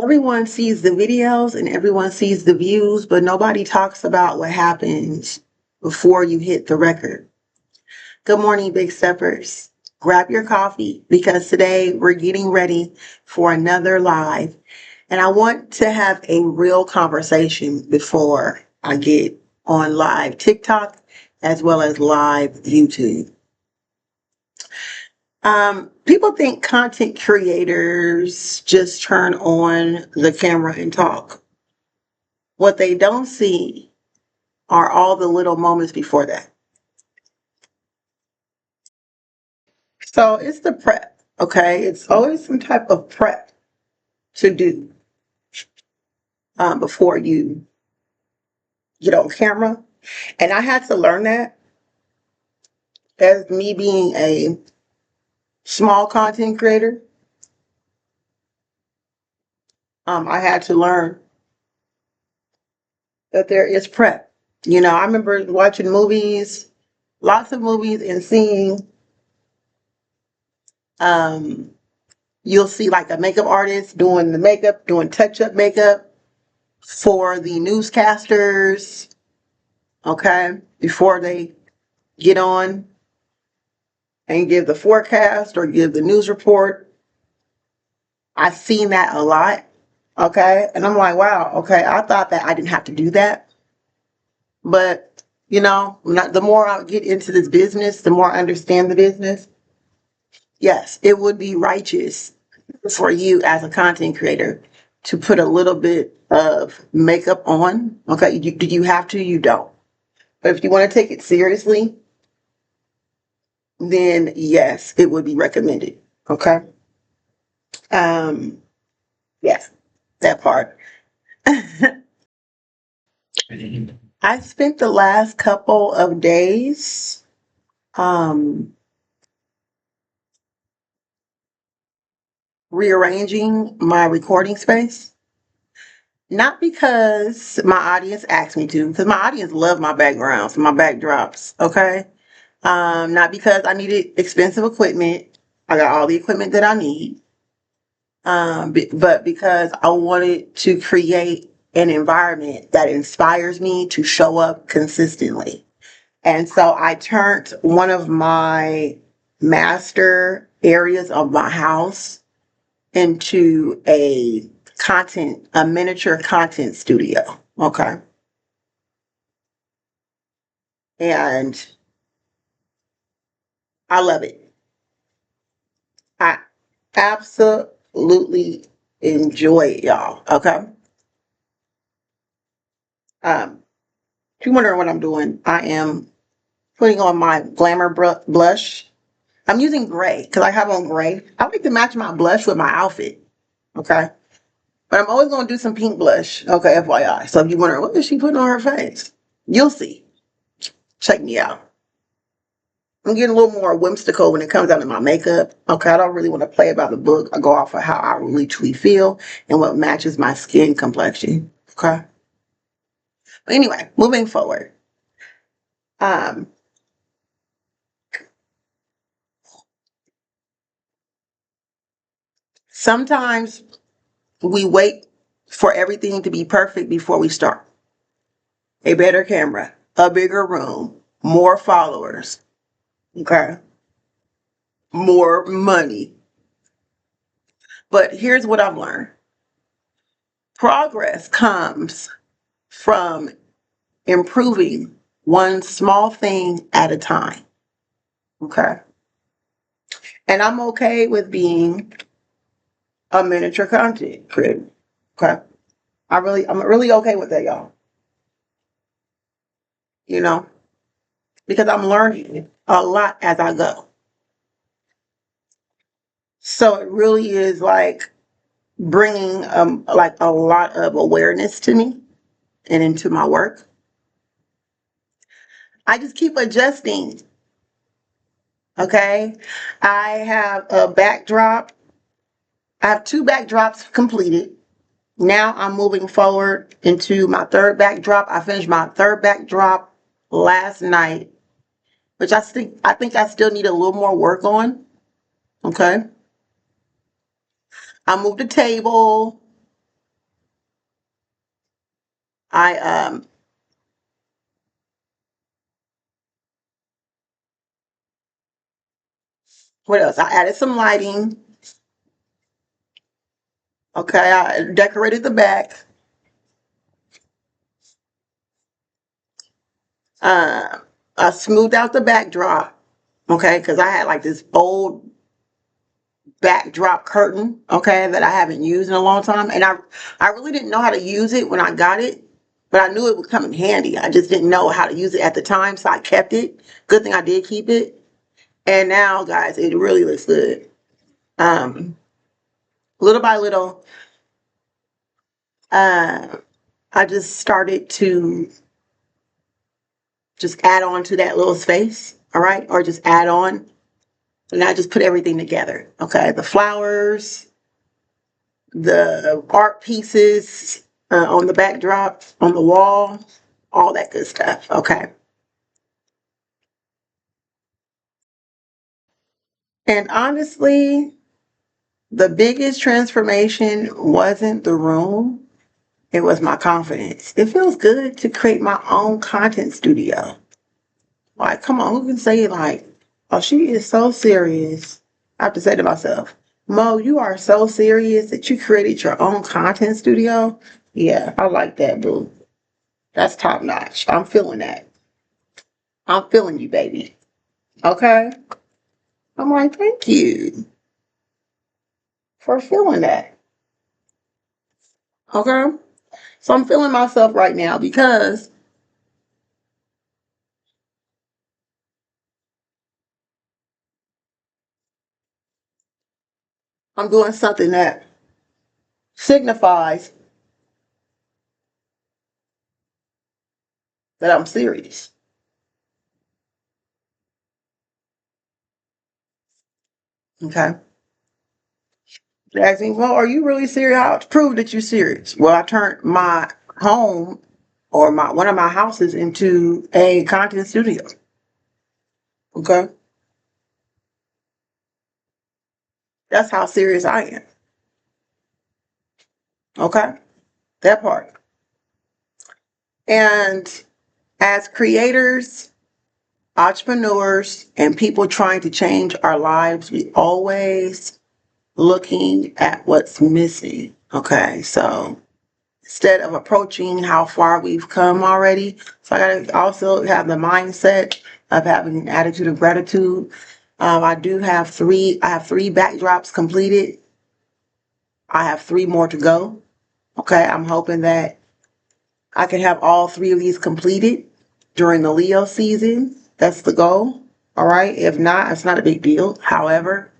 Everyone sees the videos and everyone sees the views, but nobody talks about what happens before you hit the record. Good morning, Big Steppers. Grab your coffee because today we're getting ready for another live. And I want to have a real conversation before I get on live TikTok as well as live YouTube. People think content creators just turn on the camera and talk. What they don't see are all the little moments before that. So it's the prep, okay? It's always some type of prep to do before you get on camera. And I had to learn that as me being a small content creator. I had to learn that there is prep. I remember watching movies, lots of movies, and seeing you'll see like a makeup artist doing the makeup, doing touch-up makeup for the newscasters, okay, before they get on and give the forecast or give the news report. I've seen that a lot, okay, and I'm like, wow, okay, I thought that I didn't have to do that. But, the more I get into this business, the more I understand the business. Yes, it would be righteous for you as a content creator to put a little bit of makeup on. Okay, do you have to? You don't. But if you want to take it seriously, then yes, it would be recommended. Okay. Yes, that part. I spent the last couple of days rearranging my recording space. Not because my audience asked me to, because my audience love my backgrounds, my backdrops, okay? Not because I needed expensive equipment. I got all the equipment that I need. But because I wanted to create an environment that inspires me to show up consistently. And so I turned one of my master areas of my house into a miniature content studio. Okay. And I love it. I absolutely enjoy it, y'all. Okay. If you're wondering what I'm doing, I am putting on my Glamour blush. I'm using gray because I have on gray. I like to match my blush with my outfit. Okay. But I'm always going to do some pink blush. Okay, FYI. So if you wonder, what is she putting on her face? You'll see. Check me out. I'm getting a little more whimsical when it comes down to my makeup. Okay, I don't really want to play about the book. I go off of how I really truly feel and what matches my skin complexion. Okay. But anyway, moving forward. Sometimes we wait for everything to be perfect before we start. A better camera, a bigger room, more followers. Okay. More money. But here's what I've learned. Progress comes from improving one small thing at a time. Okay. And I'm okay with being a miniature content creator. Okay. I'm really okay with that, y'all. Because I'm learning a lot as I go. So it really is like bringing like a lot of awareness to me and into my work. I just keep adjusting. Okay. I have a backdrop. I have 2 backdrops completed. Now I'm moving forward into my 3rd backdrop. I finished my 3rd backdrop last night, which I think I still need a little more work on. Okay. I moved the table. I what else? I added some lighting. Okay, I decorated the back. Uh, I smoothed out the backdrop. Okay, because I had like this old backdrop curtain. Okay, that I haven't used in a long time, and I really didn't know how to use it when I got it, but I knew it would come in handy. I just didn't know how to use it at the time, so I kept it. Good thing I did keep it. And now, guys, it really looks good. Um, little by little, uh, I just started to just add on to that little space, all right? Or just add on. And I just put everything together, okay? The flowers, the art pieces on the backdrop, on the wall, all that good stuff, okay? And honestly, the biggest transformation wasn't the room, it was my confidence. It feels good to create my own content studio. Like, come on, who can say like, oh, she is so serious. I have to say to myself, Mo, you are so serious that you created your own content studio. Yeah, I like that, boo. That's top notch. I'm feeling that. I'm feeling you, baby. Okay? I'm like, thank you for feeling that. Okay? So I'm feeling myself right now because I'm doing something that signifies that I'm serious. Okay? They asked me, well, are you really serious? How to prove that you're serious? Well, I turned my home or my one of my houses into a content studio. Okay. That's how serious I am. Okay. That part. And as creators, entrepreneurs, and people trying to change our lives, we always looking at what's missing. Okay. So instead of approaching how far we've come already. So I got to also have the mindset of having an attitude of gratitude. I have three backdrops completed. I have three more to go. Okay, I'm hoping that I can have all three of these completed during the Leo season. That's the goal. All right. If not, it's not a big deal. However,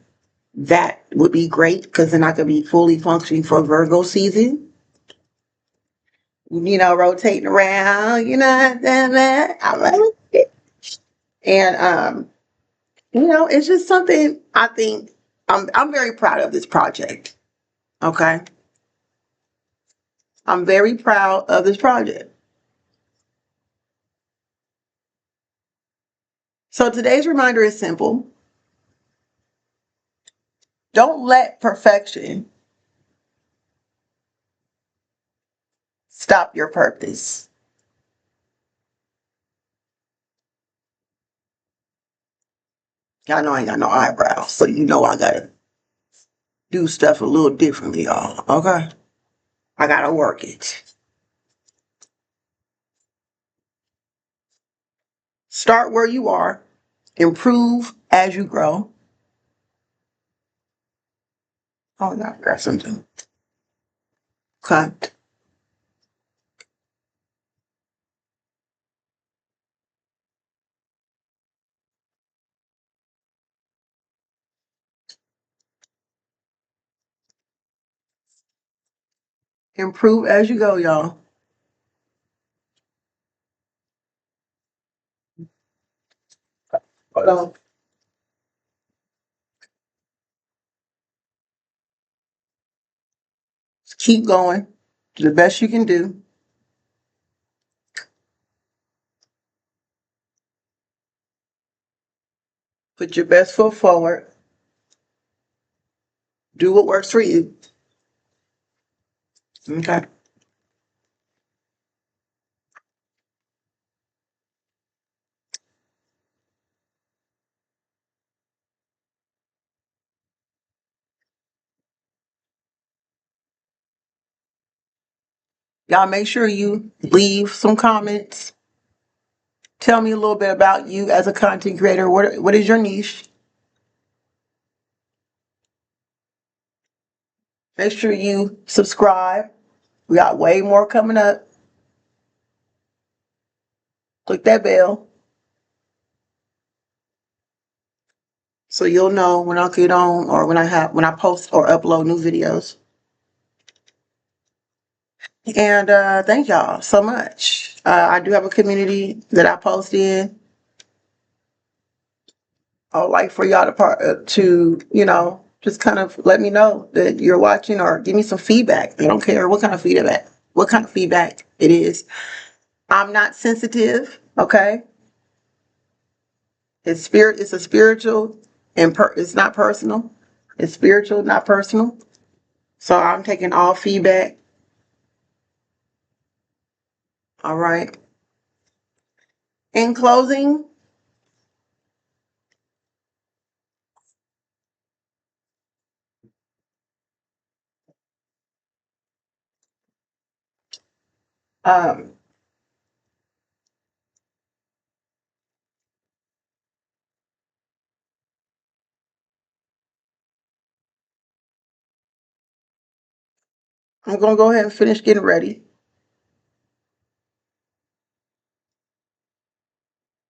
that would be great because then I could be fully functioning for Virgo season. Rotating around, that. I love it. And it's just something I think I'm very proud of this project. Okay. I'm very proud of this project. So today's reminder is simple. Don't let perfection stop your purpose. Y'all know I ain't got no eyebrows, so I gotta do stuff a little differently, y'all. Okay. I gotta work it. Start where you are, improve as you grow. Oh, no, I got something. Okay. Improve as you go, y'all. Hold on. Just keep going. Do the best you can do. Put your best foot forward. Do what works for you. Okay. Y'all make sure you leave some comments. Tell me a little bit about you as a content creator. What is your niche? Make sure you subscribe. We got way more coming up. Click that bell so you'll know when I get on or when I post or upload new videos. And thank y'all so much. I do have a community that I post in. I would like for y'all to just kind of let me know that you're watching or give me some feedback. I don't care what kind of feedback it is. I'm not sensitive, okay? It's a spiritual and it's not personal. It's spiritual, not personal. So I'm taking all feedback. All right. In closing, um, I'm gonna go ahead and finish getting ready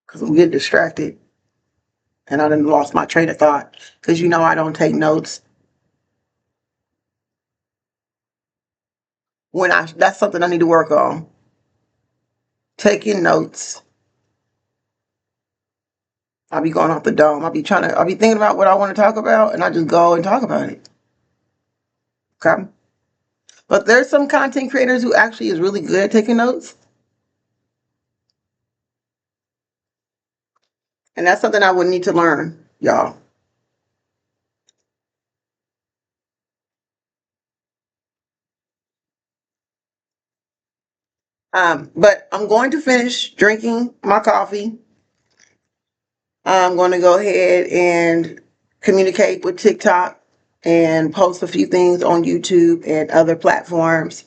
because I'm getting distracted and I done lost my train of thought because I don't take notes. That's something I need to work on. Taking notes. I'll be going off the dome. I'll be thinking about what I want to talk about and I just go and talk about it. Okay. But there's some content creators who actually is really good at taking notes. And that's something I would need to learn, y'all. But I'm going to finish drinking my coffee. I'm going to go ahead and communicate with TikTok and post a few things on YouTube and other platforms.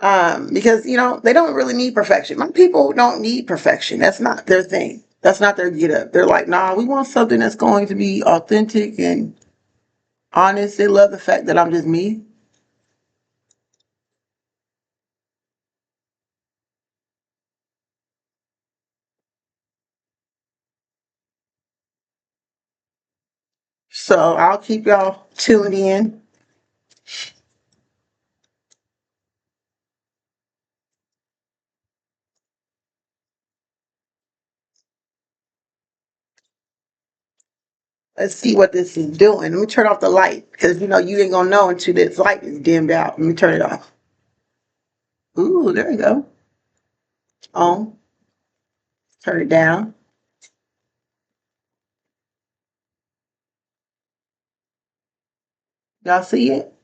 Because they don't really need perfection. My people don't need perfection. That's not their thing. That's not their get up. They're like, nah, we want something that's going to be authentic and honest. They love the fact that I'm just me. So I'll keep y'all tuned in. Let's see what this is doing. Let me turn off the light because you ain't gonna know until this light is dimmed out. Let me turn it off. Ooh, there you go. On. Turn it down. Y'all see it?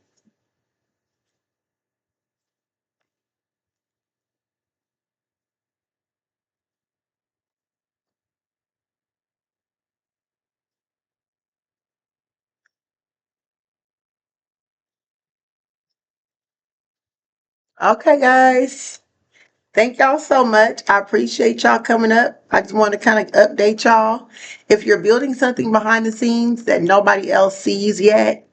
Okay, guys. Thank y'all so much. I appreciate y'all coming up. I just want to kind of update y'all. If you're building something behind the scenes that nobody else sees yet,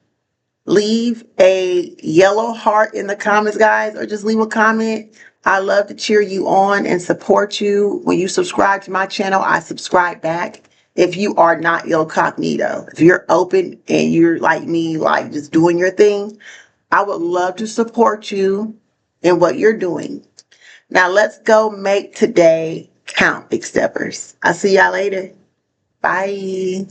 leave a yellow heart in the comments, guys, or just leave a comment. I love to cheer you on and support you. When you subscribe to my channel, I subscribe back. If you are not incognito, if you're open and you're like me, like just doing your thing, I would love to support you in what you're doing. Now let's go make today count, Big Steppers. I'll see y'all later. Bye.